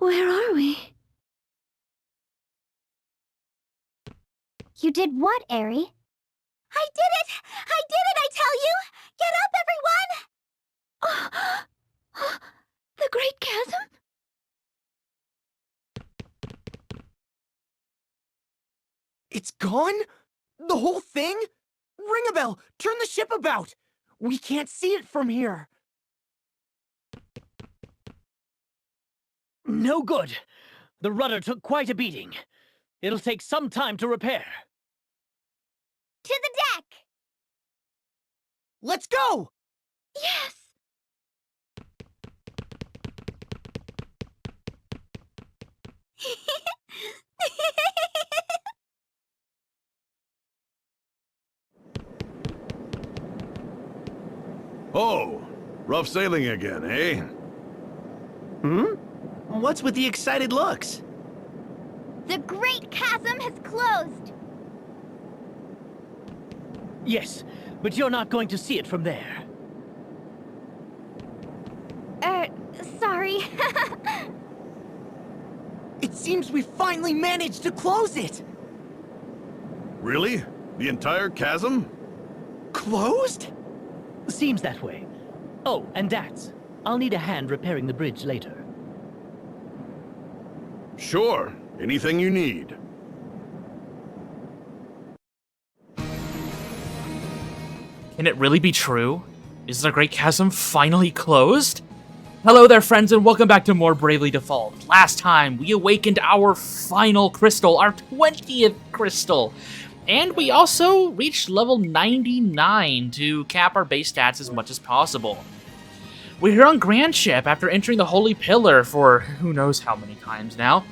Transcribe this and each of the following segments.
Where are we? You did what, Airy? I did it! I did it, I tell you! Get up, everyone! The Great Chasm? It's gone? The whole thing? Ring a bell! Turn the ship about! We can't see it from here! No good. The rudder took quite a beating. It'll take some time to repair. To the deck! Let's go! Yes! Oh, rough sailing again, eh? What's with the excited looks? The Great Chasm has closed! Yes, but you're not going to see it from there. Sorry. It seems we finally managed to close it! Really? The entire chasm? Closed? Seems that way. Oh, and Dax, I'll need a hand repairing the bridge later. Sure, anything you need. Can it really be true? Is the Great Chasm finally closed? Hello there, friends, and welcome back to more Bravely Default. Last time, we awakened our final crystal, our 20th crystal. And we also reached level 99 to cap our base stats as much as possible. We're here on Grand Ship after entering the Holy Pillar for who knows how many times now.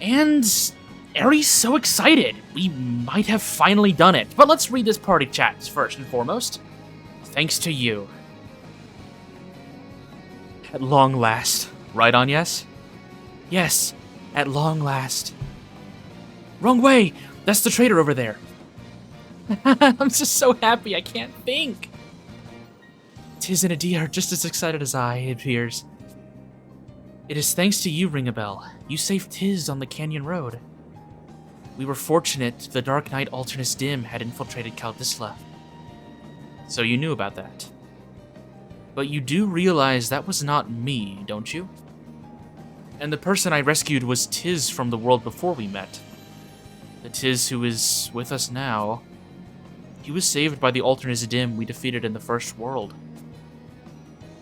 And Aries so excited. We might have finally done it. But let's read this party chat first and foremost. Thanks to you. At long last. Right on, yes? Yes, at long last. Wrong way! That's the traitor over there. I'm just so happy I can't think. Tiz and Adia are just as excited as I, it appears. It is thanks to you, Ring-a-Bell. You saved Tiz on the Canyon Road. We were fortunate the Dark Knight Alternus Dim had infiltrated Kaldisla. So you knew about that. But you do realize that was not me, don't you? And the person I rescued was Tiz from the world before we met. The Tiz who is with us now. He was saved by the Alternus Dim we defeated in the first world.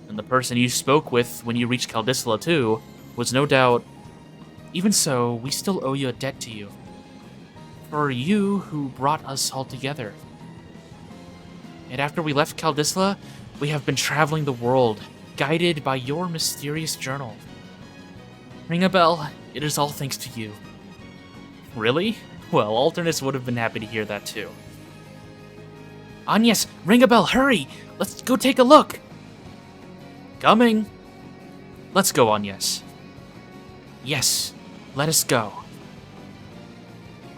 And the person you spoke with when you reached Kaldisla too was no doubt... Even so, we still owe you a debt to you. For you who brought us all together. And after we left Kaldisla, we have been traveling the world, guided by your mysterious journal. Ring-a-Bell, it is all thanks to you. Really? Well, Alternus would have been happy to hear that too. Agnes, Ring-a-Bell, hurry! Let's go take a look! Coming! Let's go, Agnes. Yes, let us go.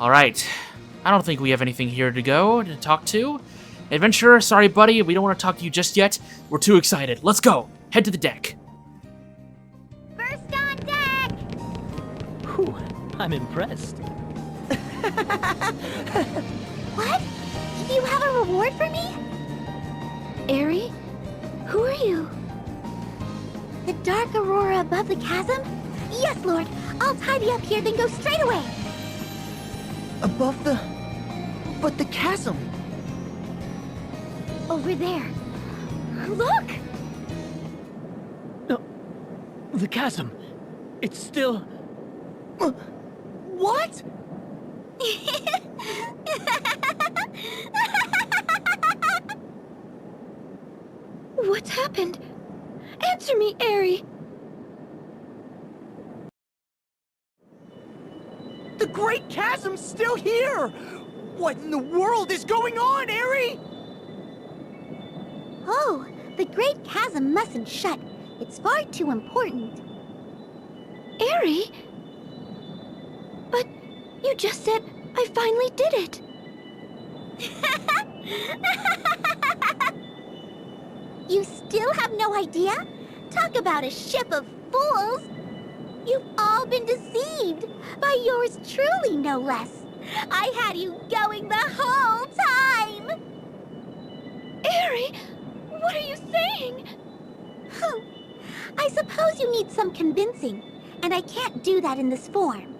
Alright, I don't think we have anything here to talk to. Adventurer, sorry buddy, we don't want to talk to you just yet. We're too excited. Let's go! Head to the deck. First on deck! Whew, I'm impressed. What? You have a reward for me? Airy? Who are you? The dark aurora above the chasm? Yes, Lord. I'll tidy up here, then go straight away. Above the... But the chasm! Over there. Look! No, the chasm. It's still... What? What's happened? Answer me, Airy! The Great Chasm's still here! What in the world is going on, Airy? Oh, the Great Chasm mustn't shut. It's far too important. Airy? But you just said I finally did it. You still have no idea? Talk about a ship of fools! You've all been deceived by yours truly, no less. I had you going the whole time! Eri, what are you saying? I suppose you need some convincing, and I can't do that in this form.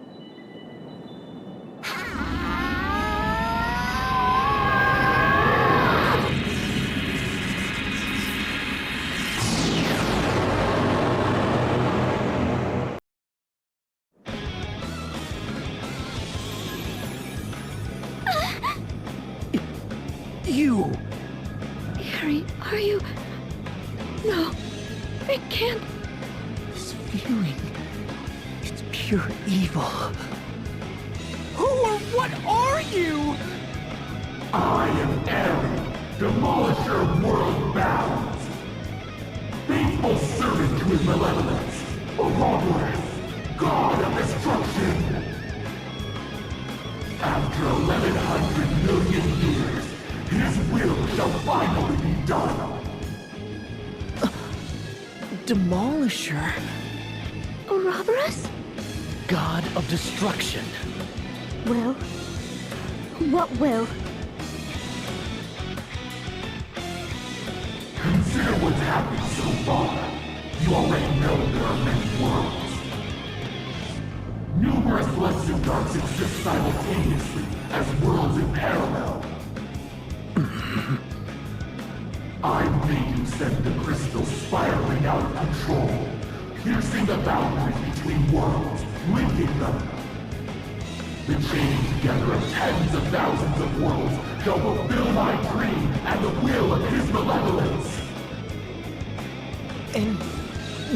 You! Eri, are you... No, it can't... This feeling... It's pure evil. Who or what are you? I am Eri, demolisher world bound. Faithful servant to his malevolence, Ouroboros, god of destruction. After 1100 million years, his will shall finally be done. Demolisher? Ouroboros? God of destruction. Will? What will? Consider what's happened so far. You already know there are many worlds. Numerous Blessed Darks exist simultaneously as worlds in parallel. I made you send the crystals spiraling out of control, piercing the boundaries between worlds, linking them. The chaining together of tens of thousands of worlds shall fulfill my dream and the will of his malevolence. And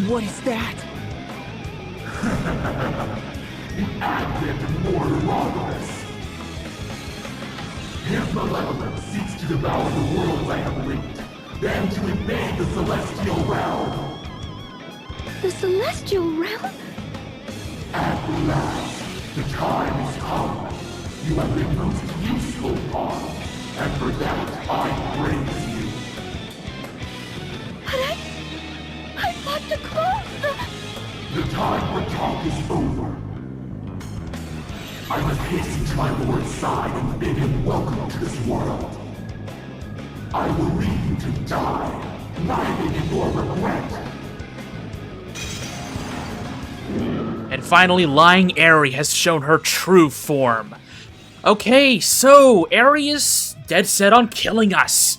what is that? The advent of Lord Ouroboros. His malevolence seeks to devour the worlds I have linked, then to invade the celestial realm. The Celestial Realm? At last, the time is come. You have been most useful, Pawn, and for that I praise you. But I thought to close The time for talk is over. I must hasten to my lord's side and bid him welcome to this world. I will leave you to die, writhing in your regret. And finally, lying Eri has shown her true form. Okay, so Eri is dead set on killing us.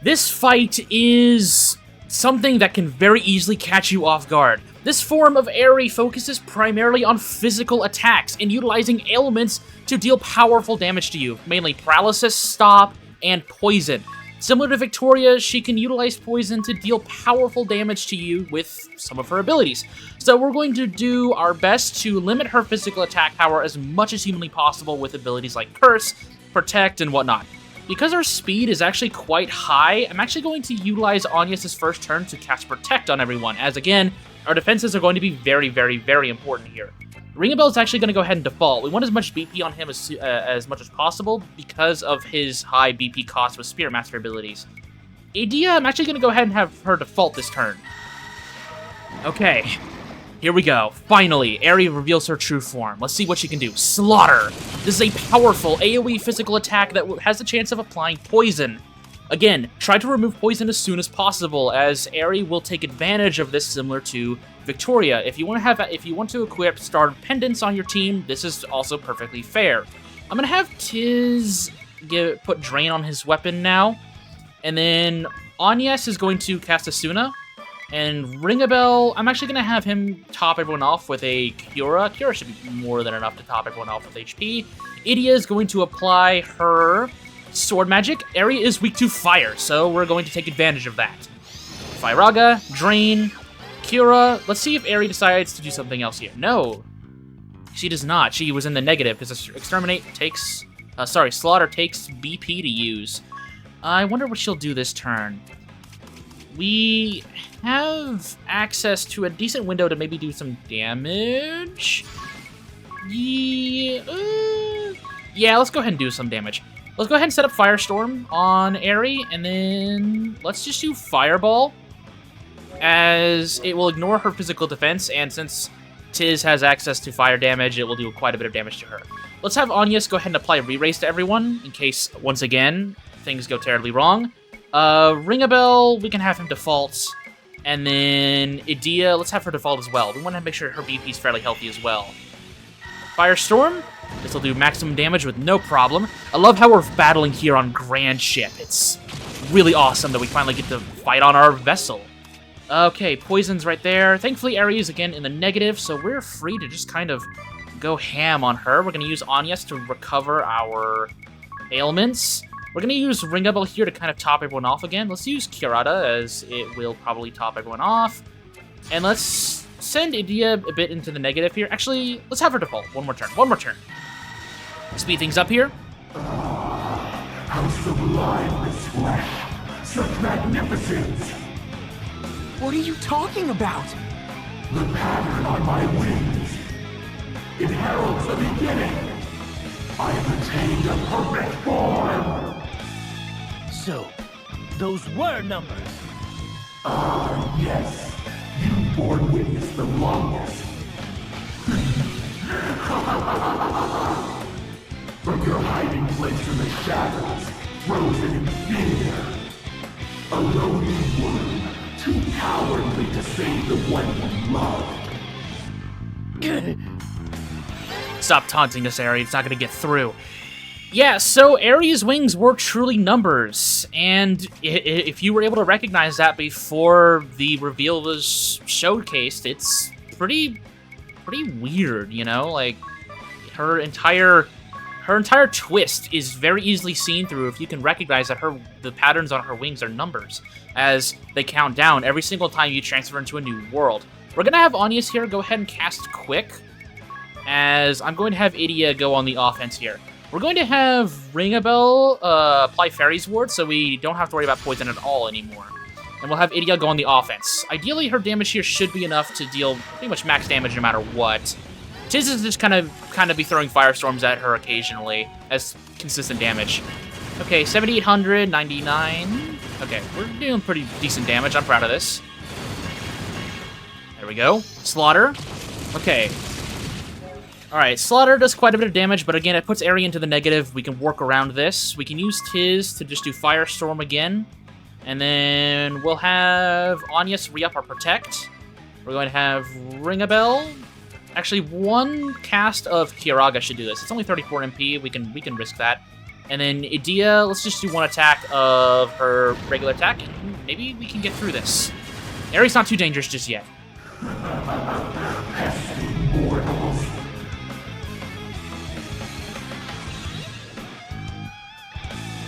This fight is something that can very easily catch you off guard. This form of Eri focuses primarily on physical attacks and utilizing ailments to deal powerful damage to you, mainly paralysis, stop, and poison. Similar to Victoria, she can utilize poison to deal powerful damage to you with some of her abilities. So we're going to do our best to limit her physical attack power as much as humanly possible with abilities like Curse, Protect, and whatnot. Because our speed is actually quite high, I'm actually going to utilize Agnes' first turn to cast Protect on everyone, as again, our defenses are going to be very, very, very important here. Ring a Bell is actually going to go ahead and default. We want as much BP on him as much as possible because of his high BP cost with Spirit Master abilities. Idea, I'm actually going to go ahead and have her default this turn. Okay, here we go. Finally, Eri reveals her true form. Let's see what she can do. Slaughter! This is a powerful AoE physical attack that has the chance of applying poison. Again, try to remove poison as soon as possible, as Eri will take advantage of this, similar to Victoria. If you want to equip Star Pendants on your team, this is also perfectly fair. I'm gonna have Tiz put Drain on his weapon now, and then Agnes is going to cast Asuna, and Ring a Bell, I'm actually gonna have him top everyone off with a Cura. Cura should be more than enough to top everyone off with HP. Idia is going to apply her Sword Magic. Eri is weak to fire, so we're going to take advantage of that. Firaga, Drain, Cura. Let's see if Eri decides to do something else here. No, she does not. She was in the negative because Exterminate takes... Slaughter takes BP to use. I wonder what she'll do this turn. We have access to a decent window to maybe do some damage. Yeah, let's go ahead and do some damage. Let's go ahead and set up Firestorm on Eri, and then let's just do Fireball, as it will ignore her physical defense, and since Tiz has access to fire damage, it will do quite a bit of damage to her. Let's have Anyas go ahead and apply Re-Raise to everyone, in case, once again, things go terribly wrong. Ring-a-Bell, we can have him default. And then Idea, let's have her default as well. We want to make sure her BP is fairly healthy as well. Firestorm, this will do maximum damage with no problem. I love how we're battling here on Grand Ship. It's really awesome that we finally get to fight on our vessel. Okay, Poison's right there. Thankfully, Ares again in the negative, so we're free to just kind of go ham on her. We're going to use Anyas to recover our ailments. We're going to use Ring-a-Bell here to kind of top everyone off again. Let's use Kirata, as it will probably top everyone off. And let's send Idea a bit into the negative here. Actually, let's have her default. One more turn. Speed things up here. How sublime this flesh! Such magnificence! What are you talking about? The pattern on my wings. It heralds the beginning. I have attained a perfect form. So, those were numbers. Ah, yes. You born witness the longest. From your hiding place in the shadows, frozen in fear. A lonely worm, too cowardly to save the one you love. Stop taunting us, Ares. It's not going to get through. Yeah, so Ares' wings were truly numbers, and if you were able to recognize that before the reveal was showcased, it's pretty weird, you know? Like, her entire twist is very easily seen through if you can recognize that the patterns on her wings are numbers, as they count down every single time you transfer into a new world. We're going to have Anyas here go ahead and cast Quick, as I'm going to have Idea go on the offense here. We're going to have Ring-a-Bell apply Fairy's Ward, so we don't have to worry about poison at all anymore. And we'll have Idea go on the offense. Ideally, her damage here should be enough to deal pretty much max damage no matter what. Tiz is just kind of be throwing Firestorms at her occasionally as consistent damage. Okay, 7,800, 99. Okay, we're doing pretty decent damage. I'm proud of this. There we go. Slaughter. Okay. Alright, Slaughter does quite a bit of damage, but again, it puts Ari into the negative. We can work around this. We can use Tiz to just do Firestorm again. And then we'll have Anyas re-up our Protect. We're going to have Ring-a-Bell. Actually, one cast of Kiaraga should do this. It's only 34 MP. We can risk that. And then Idea, let's just do one attack of her regular attack. And maybe we can get through this. Ari's not too dangerous just yet.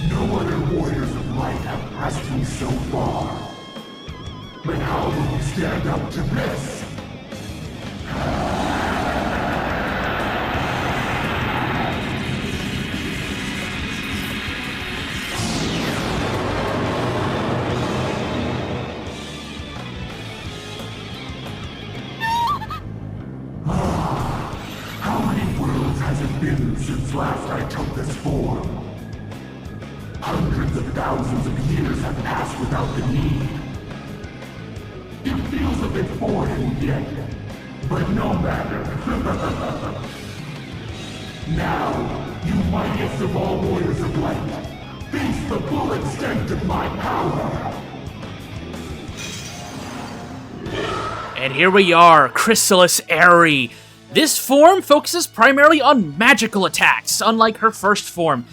No other warriors of light have pressed me so far. But how will you stand up to this? How many worlds has it been since last I took this form? Hundreds of thousands of years have passed without the need. It feels a bit foreign yet, but no matter. Now, you mightiest of all warriors of light, face the full extent of my power. And here we are, Chrysalis Aerie. This form focuses primarily on magical attacks, unlike her first form.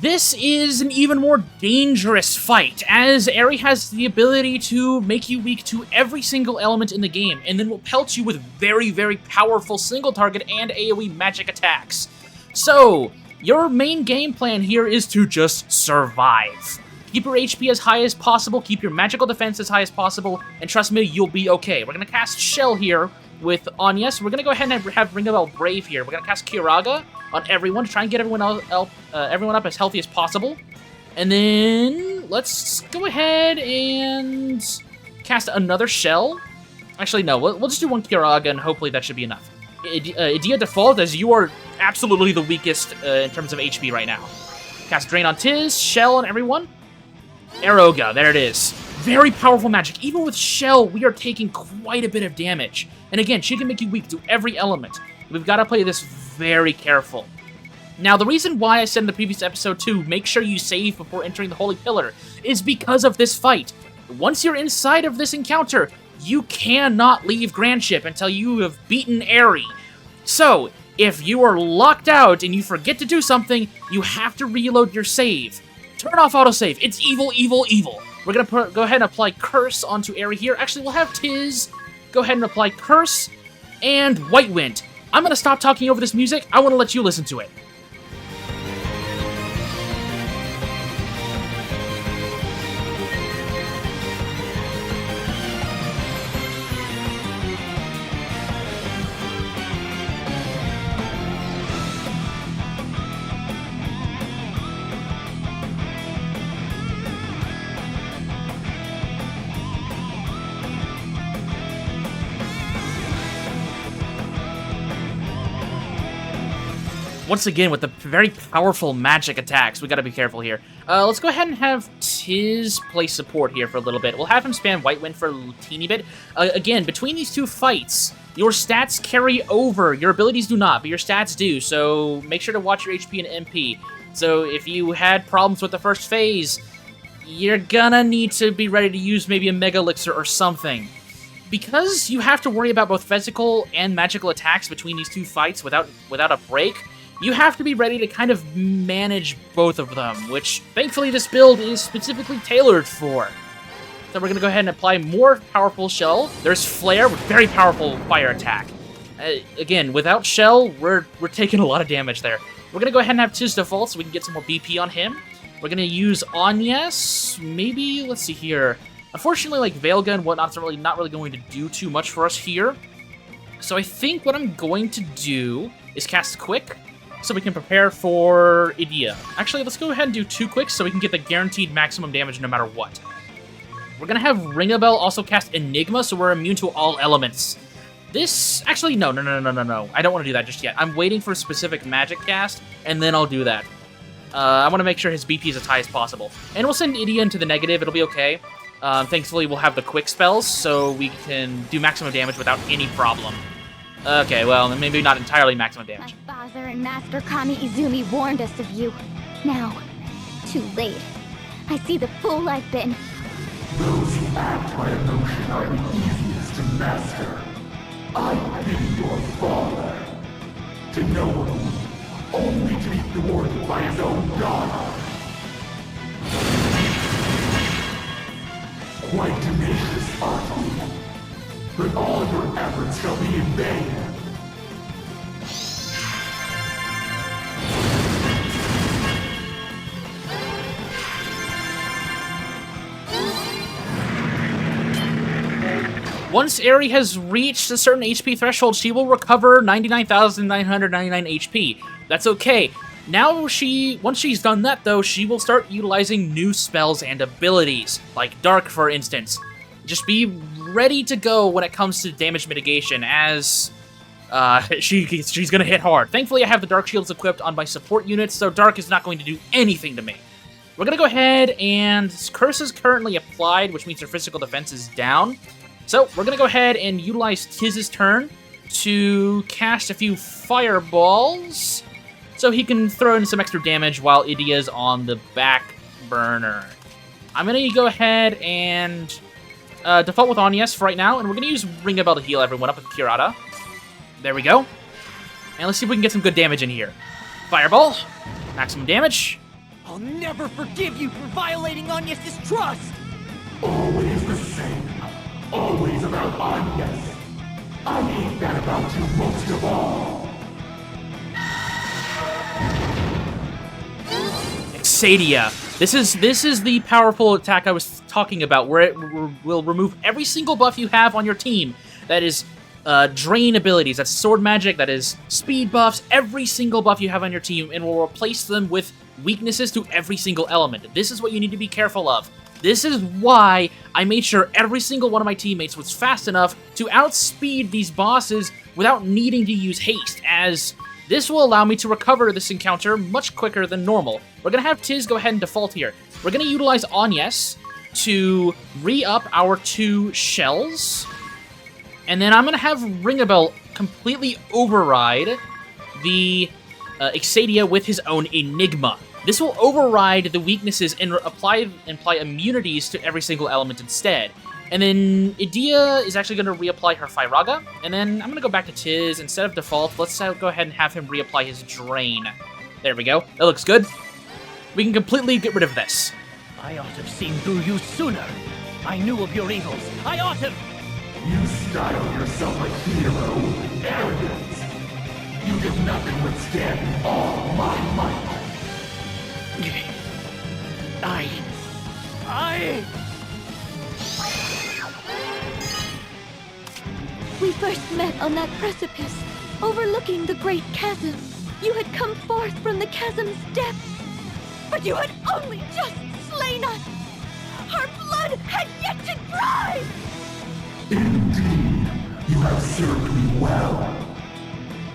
This is an even more dangerous fight, as Aerie has the ability to make you weak to every single element in the game, and then will pelt you with very, very powerful single-target and AoE magic attacks. So, your main game plan here is to just survive. Keep your HP as high as possible, keep your magical defense as high as possible, and trust me, you'll be okay. We're going to cast Shell here with Anyas. We're going to go ahead and have Ring-a-Bell Brave here. We're going to cast Kiaraga on everyone to try and get everyone up as healthy as possible. And then let's go ahead and cast another Shell. Actually, no, we'll just do one Kiaraga, and hopefully that should be enough. Idea default, as you are absolutely the weakest in terms of HP right now. Cast Drain on Tiz, Shell on everyone. Aeroga, there it is. Very powerful magic. Even with Shell, we are taking quite a bit of damage. And again, she can make you weak to every element. We've got to play this very careful. Now, the reason why I said in the previous episode to make sure you save before entering the Holy Pillar is because of this fight. Once you're inside of this encounter, you cannot leave Grandship until you have beaten Aerie. So, if you are locked out and you forget to do something, you have to reload your save. Turn off autosave. It's evil, evil, evil. We're going to go ahead and apply Curse onto Aerie here. Actually, we'll have Tiz go ahead and apply Curse and White Wind. I'm going to stop talking over this music. I want to let you listen to it. Once again, with the very powerful magic attacks, we gotta be careful here. Let's go ahead and have Tiz play support here for a little bit. We'll have him spam White Wind for a teeny bit. Again, between these two fights, your stats carry over. Your abilities do not, but your stats do, so make sure to watch your HP and MP. So if you had problems with the first phase, you're gonna need to be ready to use maybe a Mega Elixir or something. Because you have to worry about both physical and magical attacks between these two fights without a break, you have to be ready to kind of manage both of them, which thankfully this build is specifically tailored for. So we're going to go ahead and apply more powerful Shell. There's Flare with very powerful fire attack. Again, without Shell, we're taking a lot of damage there. We're going to go ahead and have Tiz default so we can get some more BP on him. We're going to use Agnes. Maybe, let's see here. Unfortunately, like Veilga and whatnot's not really going to do too much for us here. So I think what I'm going to do is cast Quick, so we can prepare for Idea. Actually, let's go ahead and do 2 quicks so we can get the guaranteed maximum damage no matter what. We're gonna have Ringabel also cast Enigma, so we're immune to all elements. This... Actually, no. I don't want to do that just yet. I'm waiting for a specific magic cast, and then I'll do that. I want to make sure his BP is as high as possible. And we'll send Idea into the negative, it'll be okay. Thankfully, we'll have the quick spells, so we can do maximum damage without any problem. Okay, well, maybe not entirely maximum damage. My father and Master Kami Izumi warned us of you. Now, too late. I see the fool I've been. Those who act by emotion are the easiest to master. I pity your father. To know him, only to be thwarted by his own daughter. Quite tenacious, aren't you? But all your efforts shall be in vain. Once Aerie has reached a certain HP threshold, she will recover 99,999 HP. That's okay. Now once she's done that though, she will start utilizing new spells and abilities, like Dark for instance. Just be ready to go when it comes to damage mitigation, as she's gonna hit hard. Thankfully, I have the Dark Shields equipped on my support units, so Dark is not going to do anything to me. We're gonna go ahead and Curse is currently applied, which means her physical defense is down. So we're gonna go ahead and utilize Tiz's turn to cast a few fireballs, so he can throw in some extra damage while Idia's on the back burner. I'm gonna go ahead and default with Agnes for right now, and we're going to use Ringabel to heal everyone up with Kurata. There we go. And let's see if we can get some good damage in here. Fireball. Maximum damage. I'll never forgive you for violating Agnes' trust! Always the same. Always about Agnes. I hate that about you most of all. Exadia. This is the powerful attack I was talking about, where it will remove every single buff you have on your team. That is drain abilities, that's sword magic, that is speed buffs, every single buff you have on your team, and will replace them with weaknesses to every single element. This is what you need to be careful of. This is why I made sure every single one of my teammates was fast enough to outspeed these bosses without needing to use haste, as this will allow me to recover this encounter much quicker than normal. We're going to have Tiz go ahead and default here. We're going to utilize Agnes, to re-up our 2 shells. And then I'm going to have Ringabel completely override the Exadia with his own Enigma. This will override the weaknesses and apply immunities to every single element instead. And then Idea is actually going to reapply her Firaga. And then I'm going to go back to Tiz. Instead of default, let's go ahead and have him reapply his Drain. There we go. That looks good. We can completely get rid of this. I ought to have seen through you sooner. I knew of your evils. I ought to... You style yourself a hero. Arrogance. You did nothing withstand all my might. We first met on that precipice, overlooking the Great Chasm. You had come forth from the chasm's depths, but you had only just slain us. Our blood had yet to dry. Indeed, you have served me well.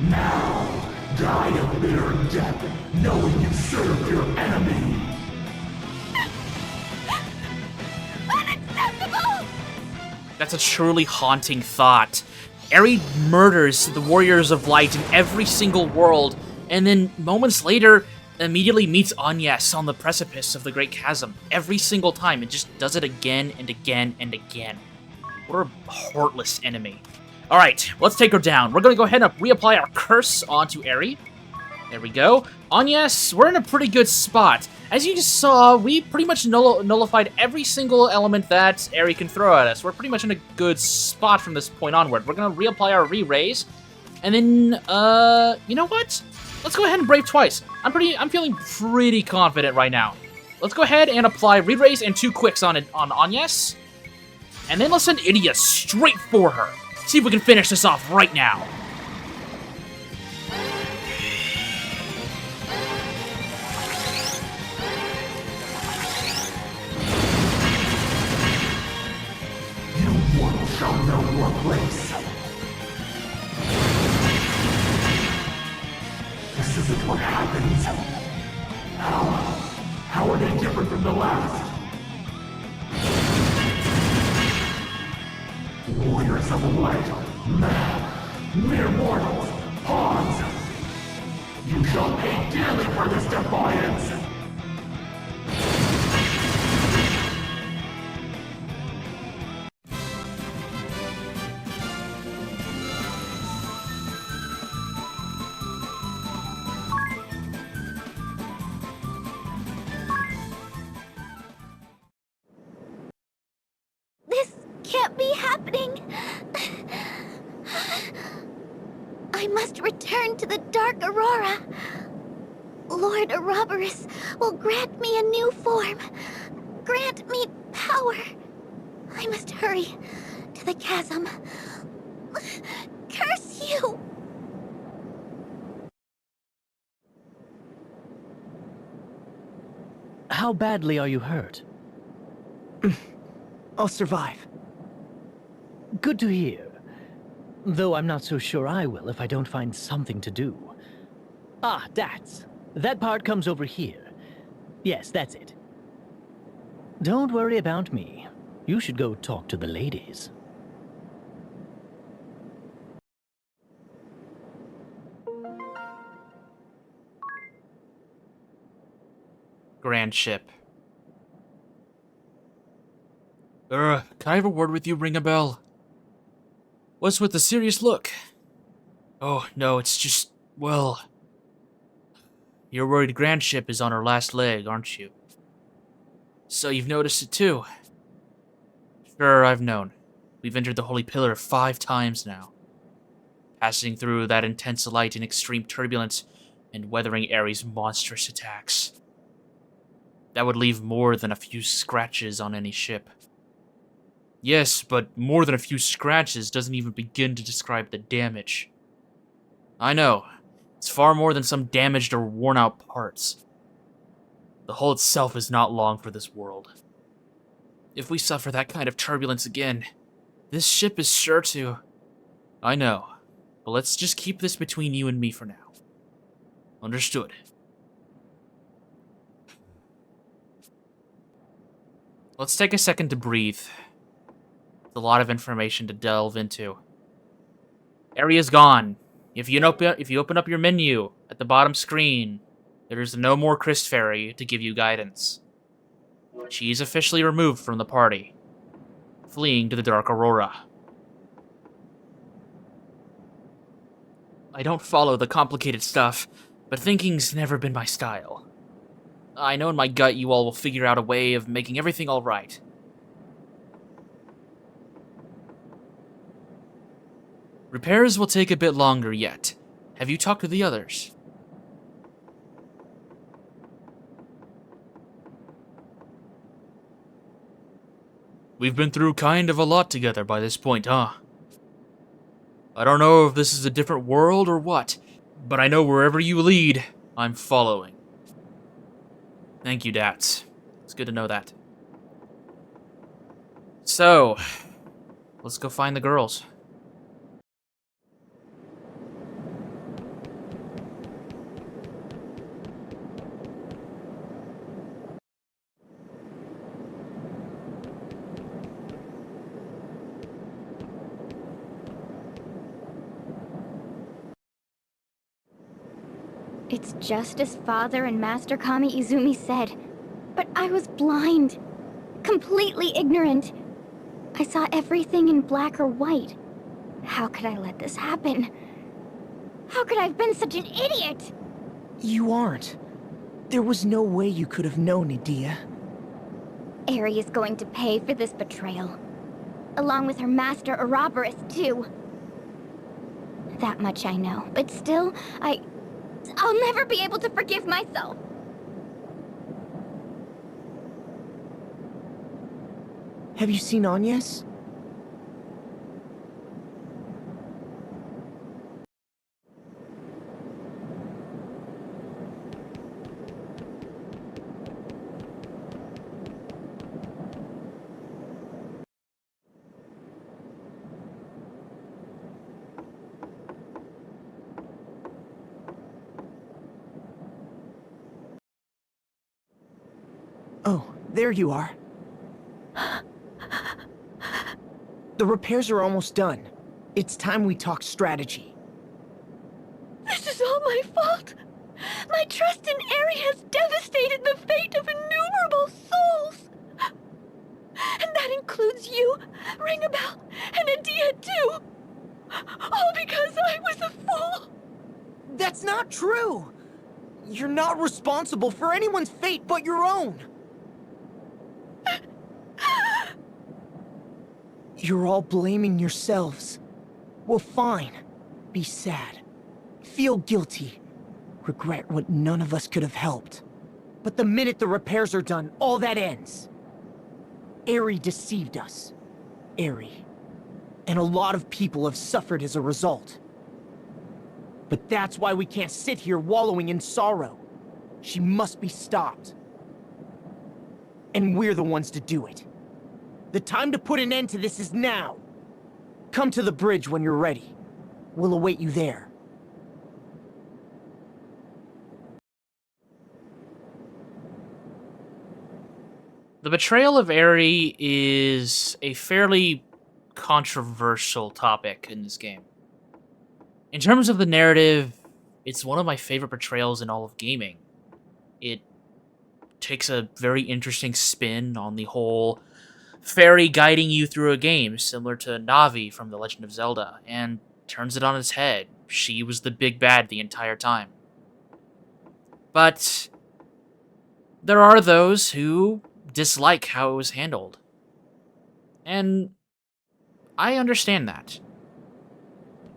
Now, die a bitter death, knowing you served your enemy. Unacceptable! That's a truly haunting thought. Eri murders the Warriors of Light in every single world, and then moments later, immediately meets Agnes on the precipice of the Great Chasm. Every single time, it just does it again and again and again. What a heartless enemy. Alright, let's take her down. We're gonna go ahead and reapply our curse onto Eri. There we go. Agnes, we're in a pretty good spot. As you just saw, we pretty much nullified every single element that Eri can throw at us. We're pretty much in a good spot from this point onward. We're gonna reapply our re-raise. And then, you know what? Let's go ahead and Brave twice. I'm feeling pretty confident right now. Let's go ahead and apply re-raise and 2 quicks on Agnes. And then let's send Idia straight for her. See if we can finish this off right now. You one shall know your place. This isn't what happens. How are they different from the last? Warriors of the Light, mere mortals, pawns. You shall pay dearly for this defiance. This can't be happening. I must return to the Dark Aurora. Lord Ouroboros will grant me a new form. Grant me power. I must hurry to the chasm. Curse you! How badly are you hurt? I'll survive. Good to hear. Though I'm not so sure I will if I don't find something to do. Ah, that part comes over here. Yes, that's it. Don't worry about me. You should go talk to the ladies. Grand ship. Can I have a word with you, Ring a Bell? What's with the serious look? Oh, no, it's just, well... You're worried Grand Ship is on her last leg, aren't you? So you've noticed it too? Sure, I've known. We've entered the Holy Pillar 5 times now. Passing through that intense light in extreme turbulence and weathering Ares' monstrous attacks. That would leave more than a few scratches on any ship. Yes, but more than a few scratches doesn't even begin to describe the damage. I know. It's far more than some damaged or worn-out parts. The hull itself is not long for this world. If we suffer that kind of turbulence again, this ship is sure to... I know, but let's just keep this between you and me for now. Understood. Let's take a second to breathe. It's a lot of information to delve into. Area's gone. If you open up your menu at the bottom screen, there's no more Christ Fairy to give you guidance. She's officially removed from the party, fleeing to the Dark Aurora. I don't follow the complicated stuff, but thinking's never been my style. I know in my gut you all will figure out a way of making everything alright. Repairs will take a bit longer yet. Have you talked to the others? We've been through kind of a lot together by this point, huh? I don't know if this is a different world or what, but I know wherever you lead, I'm following. Thank you, Dats. It's good to know that. So, let's go find the girls. It's just as Father and Master Kami Izumi said. But I was blind. Completely ignorant. I saw everything in black or white. How could I let this happen? How could I have been such an idiot? You aren't. There was no way you could have known, Edea. Eri is going to pay for this betrayal. Along with her master Ouroboros, too. That much I know, but still, I'll never be able to forgive myself. Have you seen Agnes? Oh, there you are. The repairs are almost done. It's time we talk strategy. This is all my fault. My trust in Eri has devastated the fate of innumerable souls. And that includes you, Ringabel, and Edea too. All because I was a fool. That's not true! You're not responsible for anyone's fate but your own! You're all blaming yourselves. Well, fine. Be sad. Feel guilty. Regret what none of us could have helped. But the minute the repairs are done, all that ends. Eri deceived us. Eri. And a lot of people have suffered as a result. But that's why we can't sit here wallowing in sorrow. She must be stopped. And we're the ones to do it. The time to put an end to this is now. Come to the bridge when you're ready. We'll await you there. The betrayal of Eri is a fairly controversial topic in this game. In terms of the narrative, it's one of my favorite betrayals in all of gaming. It takes a very interesting spin on the whole fairy guiding you through a game, similar to Navi from The Legend of Zelda, and turns it on its head. She was the big bad the entire time. But there are those who dislike how it was handled. And I understand that.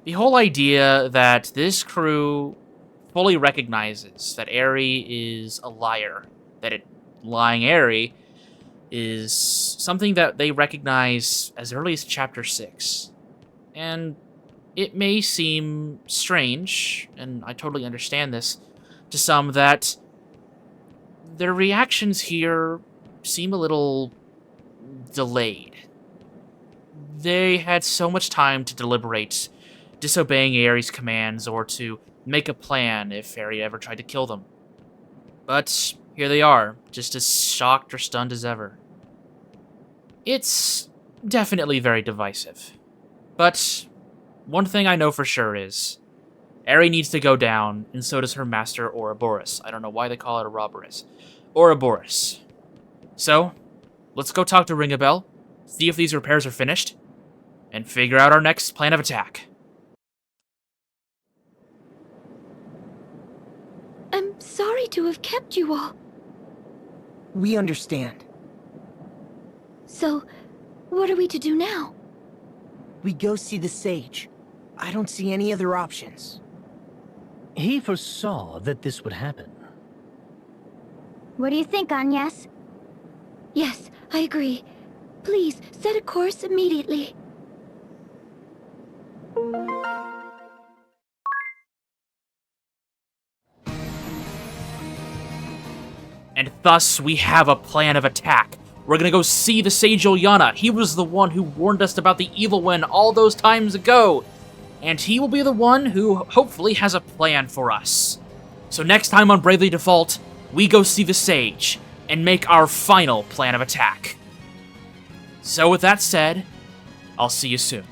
The whole idea that this crew fully recognizes that Eri is a liar, that lying Eri is something that they recognize as early as Chapter 6. And it may seem strange, and I totally understand this, to some that their reactions here seem a little delayed. They had so much time to deliberate, disobeying Eri's commands or to make a plan if Eri ever tried to kill them. But here they are, just as shocked or stunned as ever. It's definitely very divisive. But one thing I know for sure is Eri needs to go down, and so does her master, Ouroboros. I don't know why they call it Ouroboros. Ouroboros. So, let's go talk to Ringabel, see if these repairs are finished, and figure out our next plan of attack. I'm sorry to have kept you all. We understand. So, what are we to do now? We go see the sage. I don't see any other options. He foresaw that this would happen. What do you think, Agnes? Yes, I agree. Please, set a course immediately. And thus, we have a plan of attack. We're gonna go see the Sage Ilyana. He was the one who warned us about the Evil One all those times ago. And he will be the one who hopefully has a plan for us. So next time on Bravely Default, we go see the Sage and make our final plan of attack. So with that said, I'll see you soon.